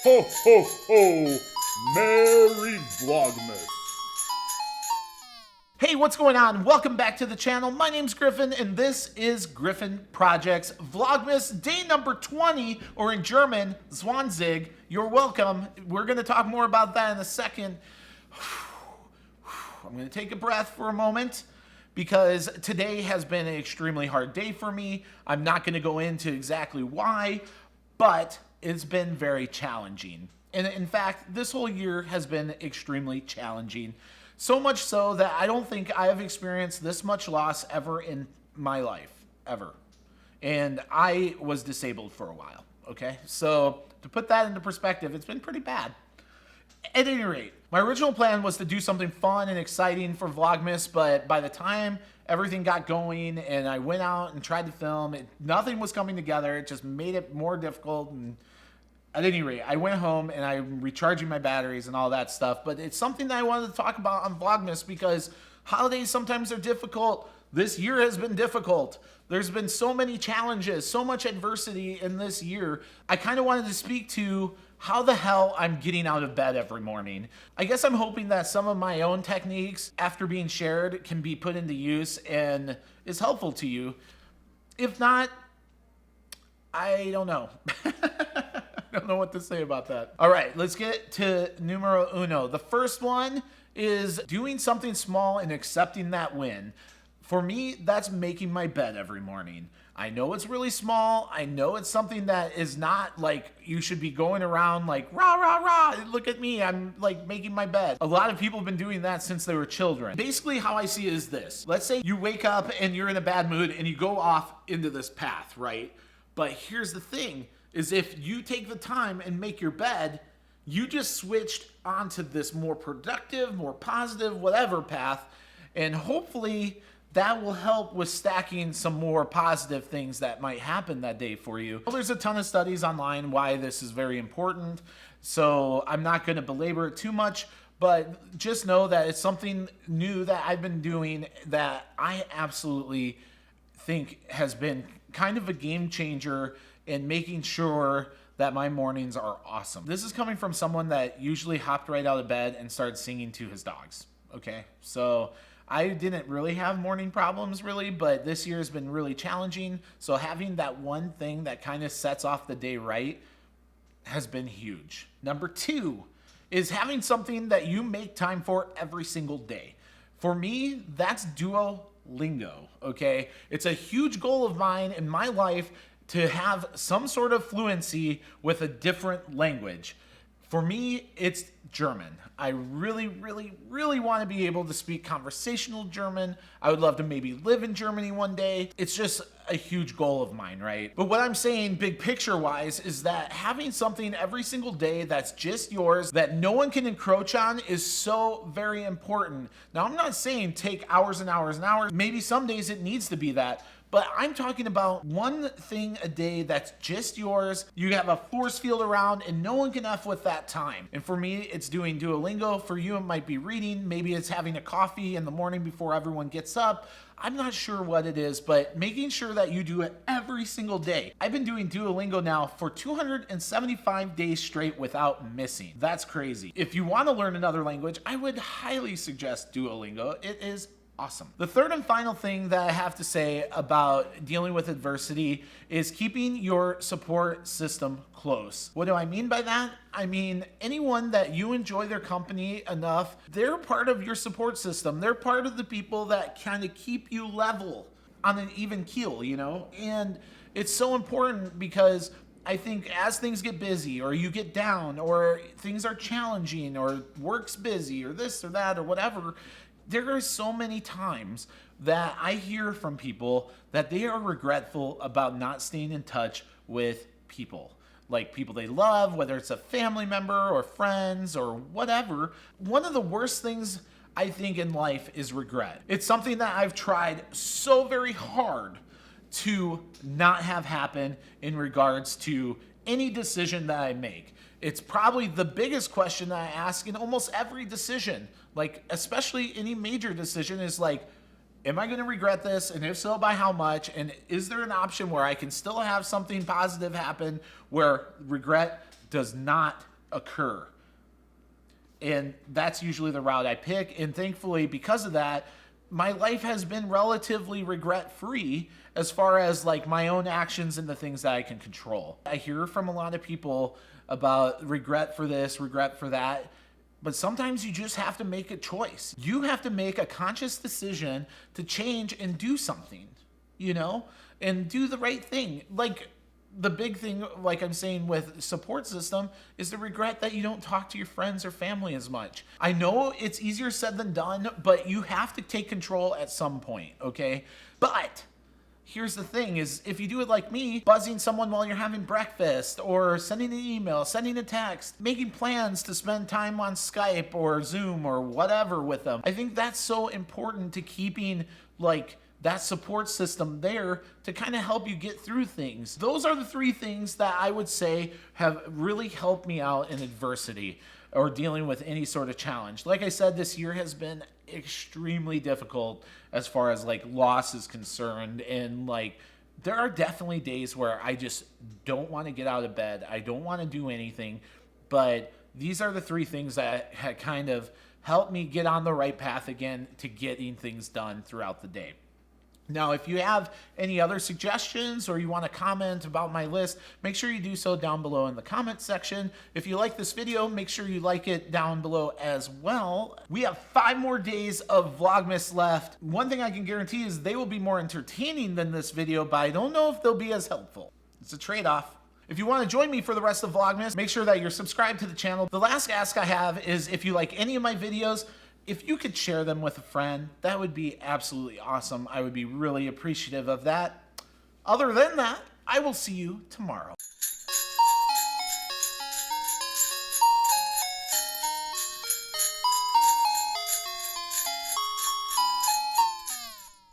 Ho, ho, ho! Merry Vlogmas! Hey, what's going on? Welcome back to the channel. My name's Griffin, and this is Griffin Projects Vlogmas day number 20, or in German, Zwanzig. You're welcome. We're going to talk more about that in a second. I'm going to take a breath for a moment because today has been an extremely hard day for me. I'm not going to go into exactly why, but it's been very challenging. And in fact, this whole year has been extremely challenging. So much so that I don't think I have experienced this much loss ever in my life, ever. And I was disabled for a while, okay? So to put that into perspective, it's been pretty bad. At any rate, my original plan was to do something fun and exciting for Vlogmas, but by the time everything got going and I went out and tried to film, nothing was coming together. It just made it more difficult. And at any rate, I went home and I'm recharging my batteries and all that stuff. But it's something that I wanted to talk about on Vlogmas because holidays sometimes are difficult. This year has been difficult. There's been so many challenges, so much adversity in this year. I kind of wanted to speak to how the hell I'm getting out of bed every morning. I guess I'm hoping that some of my own techniques, after being shared, can be put into use and is helpful to you. If not, I don't know. I don't know what to say about that. All right, let's get to numero uno. The first one is doing something small and accepting that win. For me, that's making my bed every morning. I know it's really small. I know it's something that is not like you should be going around like, rah, rah, rah, look at me, I'm like making my bed. A lot of people have been doing that since they were children. Basically, how I see it is this. Let's say you wake up and you're in a bad mood and you go off into this path, right? But here's the thing, is if you take the time and make your bed, you just switched onto this more productive, more positive, whatever path, and hopefully that will help with stacking some more positive things that might happen that day for you. Well, there's a ton of studies online why this is very important, so I'm not going to belabor it too much, but just know that it's something new that I've been doing that I absolutely think has been kind of a game changer in making sure that my mornings are awesome. This is coming from someone that usually hopped right out of bed and started singing to his dogs, okay? So I didn't really have morning problems really, but this year has been really challenging. So having that one thing that kind of sets off the day right has been huge. Number two is having something that you make time for every single day. For me, that's Duolingo, okay? It's a huge goal of mine in my life to have some sort of fluency with a different language. For me, it's German. I really, really, really want to be able to speak conversational German. I would love to maybe live in Germany one day. It's just a huge goal of mine, right? But what I'm saying big picture wise is that having something every single day that's just yours, that no one can encroach on, is so very important. Now, I'm not saying take hours and hours and hours. Maybe some days it needs to be that. But I'm talking about one thing a day that's just yours. You have a force field around and no one can F with that time. And for me, it's doing Duolingo. For you, it might be reading. Maybe it's having a coffee in the morning before everyone gets up. I'm not sure what it is, but making sure that you do it every single day. I've been doing Duolingo now for 275 days straight without missing. That's crazy. If you want to learn another language, I would highly suggest Duolingo. It is awesome. The third and final thing that I have to say about dealing with adversity is keeping your support system close. What do I mean by that? I mean, anyone that you enjoy their company enough, they're part of your support system. They're part of the people that kind of keep you level on an even keel, you know? And it's so important because I think as things get busy or you get down or things are challenging or work's busy or this or that or whatever, there are so many times that I hear from people that they are regretful about not staying in touch with people. Like people they love, whether it's a family member or friends or whatever. One of the worst things I think in life is regret. It's something that I've tried so very hard to not have happen in regards to any decision that I make. It's probably the biggest question that I ask in almost every decision, like especially any major decision is like, am I going to regret this? And if so, by how much? And is there an option where I can still have something positive happen where regret does not occur. And that's usually the route I pick. And thankfully, because of that, my life has been relatively regret-free as far as like my own actions and the things that I can control. I hear from a lot of people about regret for this, regret for that. But sometimes you just have to make a choice. You have to make a conscious decision to change and do something, you know, and do the right thing. Like, the big thing, like I'm saying with support system, is the regret that you don't talk to your friends or family as much. I know it's easier said than done, but you have to take control at some point, okay? But here's the thing is, if you do it like me, buzzing someone while you're having breakfast, or sending an email, sending a text, making plans to spend time on Skype or Zoom or whatever with them, I think that's so important to keeping like that support system there to kind of help you get through things. Those are the three things that I would say have really helped me out in adversity or dealing with any sort of challenge. Like I said, this year has been extremely difficult as far as like loss is concerned, and like there are definitely days where I just don't want to get out of bed. I don't want to do anything, but these are the three things that had kind of helped me get on the right path again to getting things done throughout the day. Now, if you have any other suggestions or you want to comment about my list, make sure you do so down below in the comment section. If you like this video, make sure you like it down below as well. We have 5 more days of Vlogmas left. One thing I can guarantee is they will be more entertaining than this video, but I don't know if they'll be as helpful. It's a trade-off. If you want to join me for the rest of Vlogmas, make sure that you're subscribed to the channel. The last ask I have is if you like any of my videos, if you could share them with a friend, that would be absolutely awesome. I would be really appreciative of that. Other than that, I will see you tomorrow.